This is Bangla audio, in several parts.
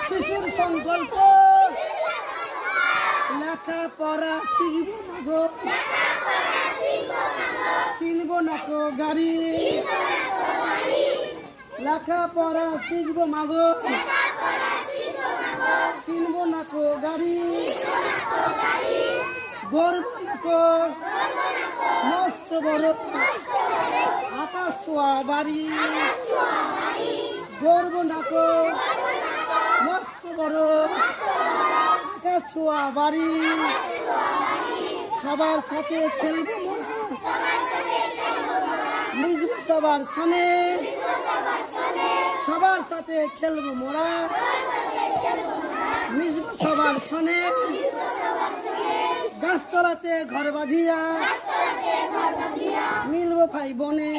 শিশুর সংকল্প লেখাপড়া শিখব মাগো, কিনবো না তো গাড়ি। লেখাপড়া শিখব মাগো, কিনবো না তো গাড়ি। গর্ব না তো মস্ত বড় আকাশ ছোঁয়া বাড়ি। গর্ব না তো মস্ত বড় আকাশ ছোঁয়া বাড়ি। সবার সাথে খেলবো মিশবো সবার সামনে, সবার সাথে খেলবো মোরা, মিশবো সবার সনে। গাছতলাতে ঘর বাঁধিয়া মিলবো ভাই বনে,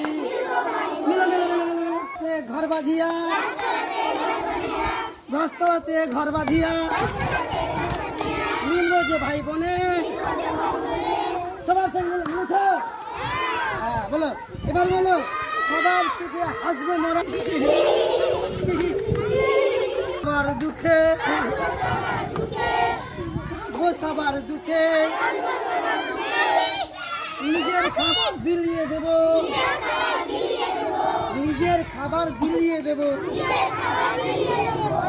মিলো মিলো মিলো ঘর বাঁধিয়া, গাছতলাতে ঘর বাঁধিয়া মিলবো যে ভাই বনে। সবার সঙ্গে মুঠো বলো, এবার বলো সবার সুখে হাসবো মোরা, সবার দুঃখে সবার দুঃখে। নিজের খাবার বিলিয়ে দেব, নিজের খাবার বিলিয়ে দেব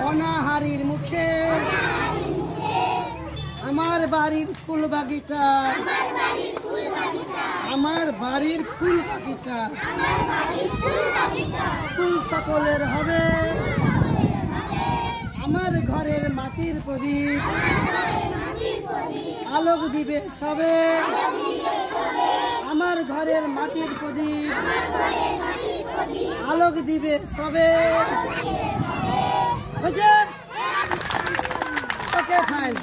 অনাহারীর মুখে। আমার বাড়ির ফুল বাগিচা, আমার বাড়ির ফুল বাগিচা, ফুল সকলের হবে। আমার ঘরের মাটির প্রদীপ আলোক দিবে সবে। আমার ঘরের মাটির প্রদীপ আলোক দিবে সবে। Okay fine.